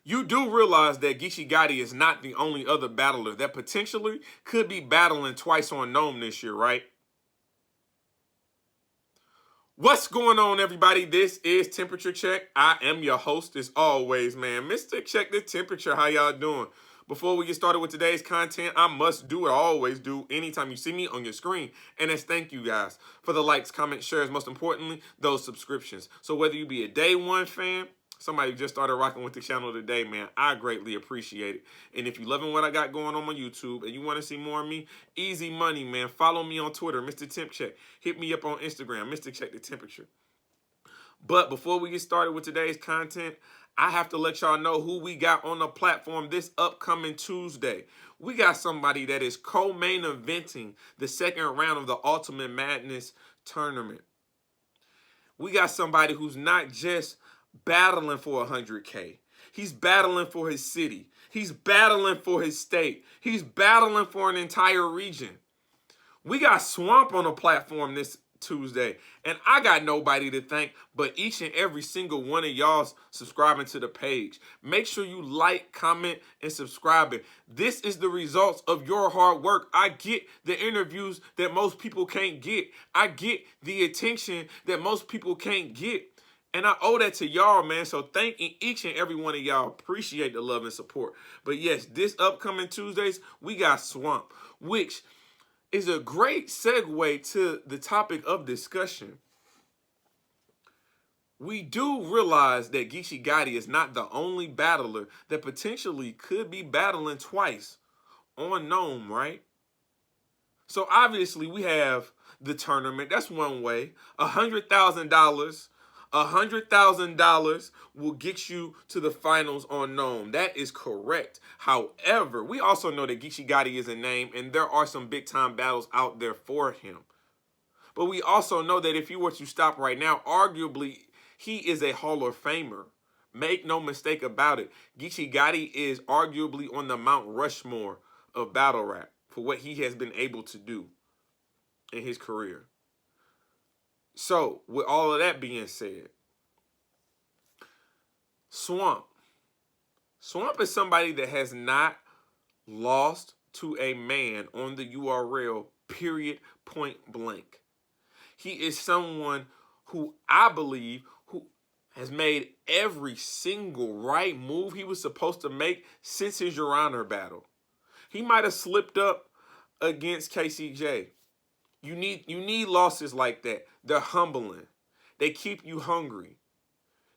You do realize that Geechi Gotti is not the only other battler that potentially could be battling twice on Gnome this year, right? What's going on, everybody? This is Temperature Check. I am your host, as always, man. Mr. Check the Temperature. How y'all doing? Before we get started with today's content, I must do what I always do anytime you see me on your screen, and that's thank you guys for the likes, comments, shares, most importantly, those subscriptions. So whether you be a day one fan, somebody who just started rocking with the channel today, man, I greatly appreciate it. And if you're loving what I got going on YouTube and you want to see more of me, easy money, man. Follow me on Twitter, Mr. Temp Check. Hit me up on Instagram, Mr. Check the Temperature. But before we get started with today's content, I have to let y'all know who we got on the platform this upcoming Tuesday. We got somebody that is co-main eventing the second round of the Ultimate Madness tournament. We got somebody who's not just battling for 100K. He's battling for his city. He's battling for his state. He's battling for an entire region. We got Swamp on the platform this Tuesday, and I got nobody to thank but each and every single one of y'all subscribing to the page. Make sure you like, comment, and subscribe. This is the results of your hard work. I get the interviews that most people can't get. I get the attention that most people can't get. And I owe that to y'all, man. So thank each and every one of y'all. Appreciate the love and support. But yes, this upcoming Tuesdays, we got Swamp, which is a great segue to the topic of discussion. We do realize that Geechi Gotti is not the only battler that potentially could be battling twice on Gnome, right? So obviously we have the tournament. That's one way. $100,000. $100,000 will get you to the finals on Gnome. That is correct. However, we also know that Geechi Gotti is a name, and there are some big-time battles out there for him. But we also know that if you were to stop right now, arguably, he is a Hall of Famer. Make no mistake about it. Geechi Gotti is arguably on the Mount Rushmore of battle rap for what he has been able to do in his career. So, with all of that being said, Swamp. Swamp is somebody that has not lost to a man on the URL, period, point blank. He is someone who I believe who has made every single right move he was supposed to make since his Your Honor battle. He might have slipped up against KCJ. You need losses like that. They're humbling. They keep you hungry.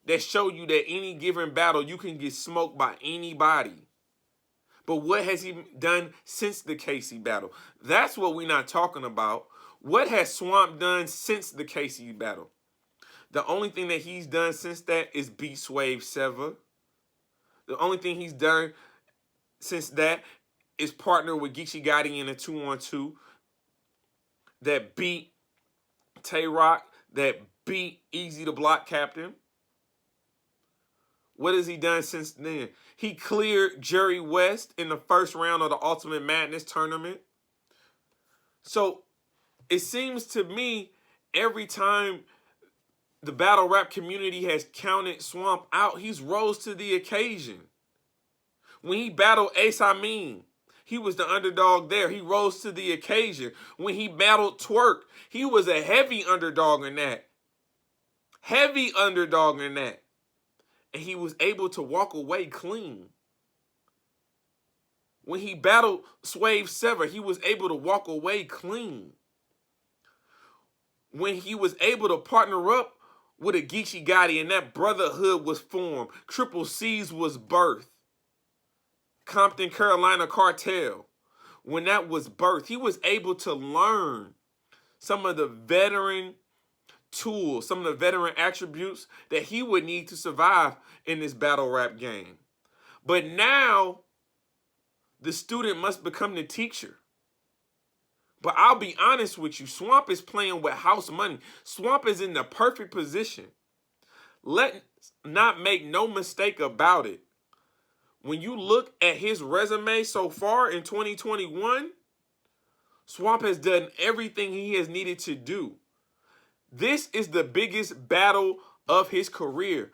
They show you that any given battle, you can get smoked by anybody. But what has he done since the Casey battle? That's what we're not talking about. What has Swamp done since the Casey battle? The only thing that he's done since that is beat Swave Sever. The only thing he's done since that is partner with Geechi Gotti in a 2-on-2 that beat Tay-Rock, that beat Easy the Block Captain. What has he done since then? He cleared Jerry West in the first round of the Ultimate Madness tournament. So it seems to me every time the battle rap community has counted Swamp out, he's rose to the occasion. When he battled Ace Amin, he was the underdog there. He rose to the occasion. When he battled Twerk, he was a heavy underdog in that. Heavy underdog in that. And he was able to walk away clean. When he battled Swave Sever, he was able to walk away clean. When he was able to partner up with a Geechi Gotti and that brotherhood was formed, Triple C's was birthed. Compton, Carolina Cartel, when that was birthed, he was able to learn some of the veteran tools, some of the veteran attributes that he would need to survive in this battle rap game. But now, the student must become the teacher. But I'll be honest with you, Swamp is playing with house money. Swamp is in the perfect position. Let's not make no mistake about it. When you look at his resume so far in 2021, Swamp has done everything he has needed to do. This is the biggest battle of his career.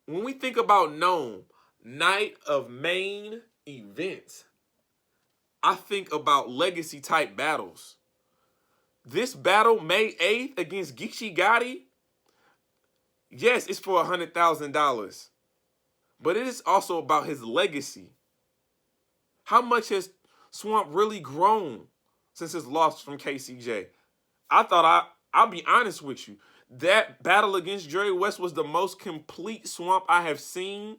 When we think about Gnome, Night of main events. I think about legacy type battles. This battle, May 8th against Geechi Gotti, yes, it's for $100,000. But it is also about his legacy. How much has Swamp really grown since his loss from KCJ? I'll be honest with you. That battle against Jerry West was the most complete Swamp I have seen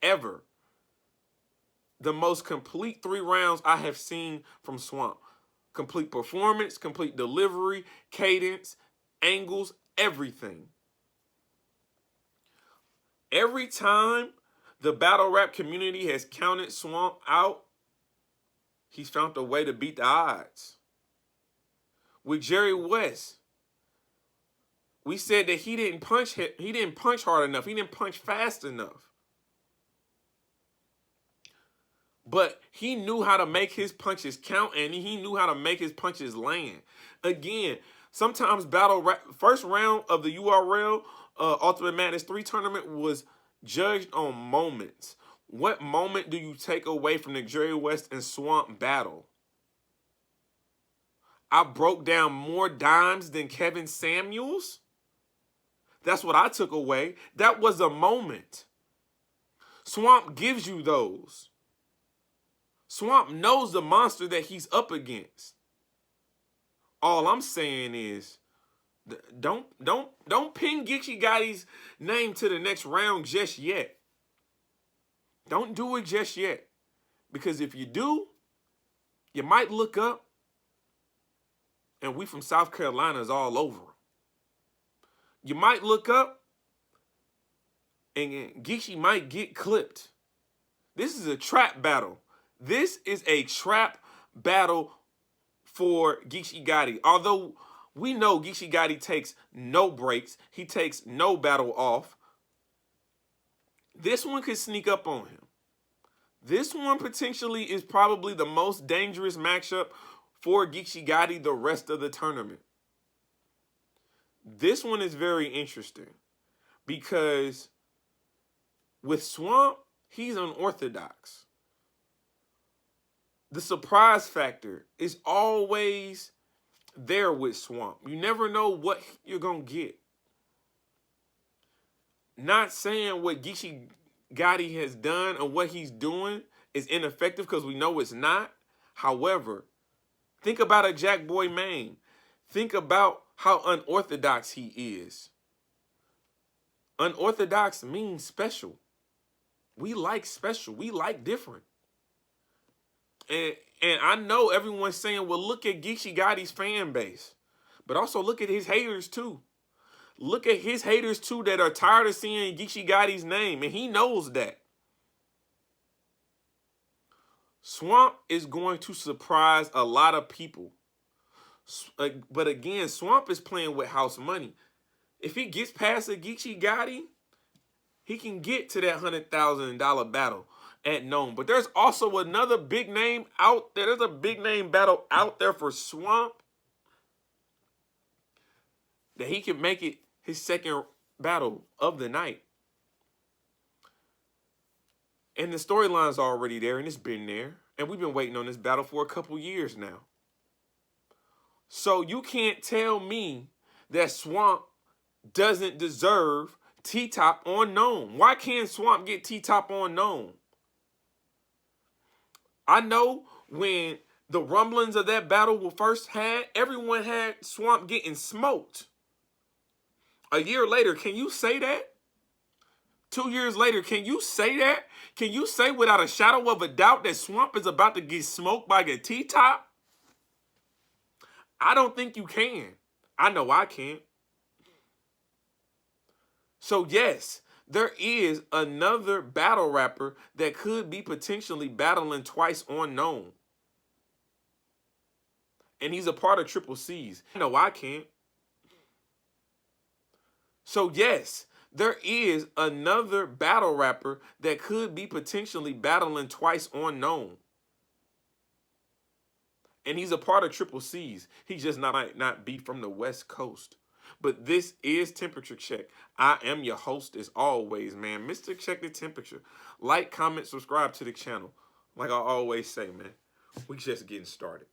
ever. The most complete 3 rounds I have seen from Swamp. Complete performance, complete delivery, cadence, angles, everything. Every time the battle rap community has counted Swamp out, he's found a way to beat the odds. With Jerry West, we said that he didn't punch hard enough. He didn't punch fast enough. But he knew how to make his punches count, and he knew how to make his punches land. Again, sometimes first round of the URL Ultimate Madness 3 tournament was judged on moments. What moment do you take away from the Jerry West and Swamp battle? I broke down more dimes than Kevin Samuels. That's what I took away. That was a moment. Swamp gives you those. Swamp knows the monster that he's up against. All I'm saying is, don't pin Geechi Gotti's name to the next round just yet. Don't do it just yet. Because if you do, you might look up and we from South Carolina is all over him. You might look up and Geechi might get clipped. This is a trap battle. This is a trap battle for Geechi Gotti. Although we know Geechi Gotti takes no breaks. He takes no battle off. This one could sneak up on him. This one potentially is probably the most dangerous matchup for Geechi Gotti the rest of the tournament. This one is very interesting because with Swamp, he's unorthodox. The surprise factor is always there with Swamp. You never know what you're going to get. Not saying what Geechi Gotti has done or what he's doing is ineffective because we know it's not. However, think about a Jack Boy Maine. Think about how unorthodox he is. Unorthodox means special. We like special. We like different. And I know everyone's saying, well, look at Geechi Gotti's fan base. But also look at his haters, too. Look at his haters, too, that are tired of seeing Geechi Gotti's name. And he knows that. Swamp is going to surprise a lot of people. But again, Swamp is playing with house money. If he gets past a Geechi Gotti, he can get to that $100,000 battle at Nome. But there's also another big name out there. There's a big name battle out there for Swamp that he can make it his second battle of the night. And the storyline's already there, and it's been there. And we've been waiting on this battle for a couple years now. So you can't tell me that Swamp doesn't deserve T-Top on Nome. Why can't Swamp get T-Top on Nome? I know when the rumblings of that battle were first had, everyone had Swamp getting smoked. A year later, can you say that? 2 years later, can you say that? Can you say without a shadow of a doubt that Swamp is about to get smoked by a T-Top? I don't think you can. I know I can't. So yes, there is another battle rapper that could be potentially battling twice on Nome. And he's a part of Triple C's. I know I can't. So yes, there is another battle rapper that could be potentially battling twice on Nome. And he's a part of Triple C's. He just might not be from the West Coast. But this is Temperature Check. I am your host as always, man. Mr. Check the Temperature. Like, comment, subscribe to the channel. Like I always say, man, we just getting started.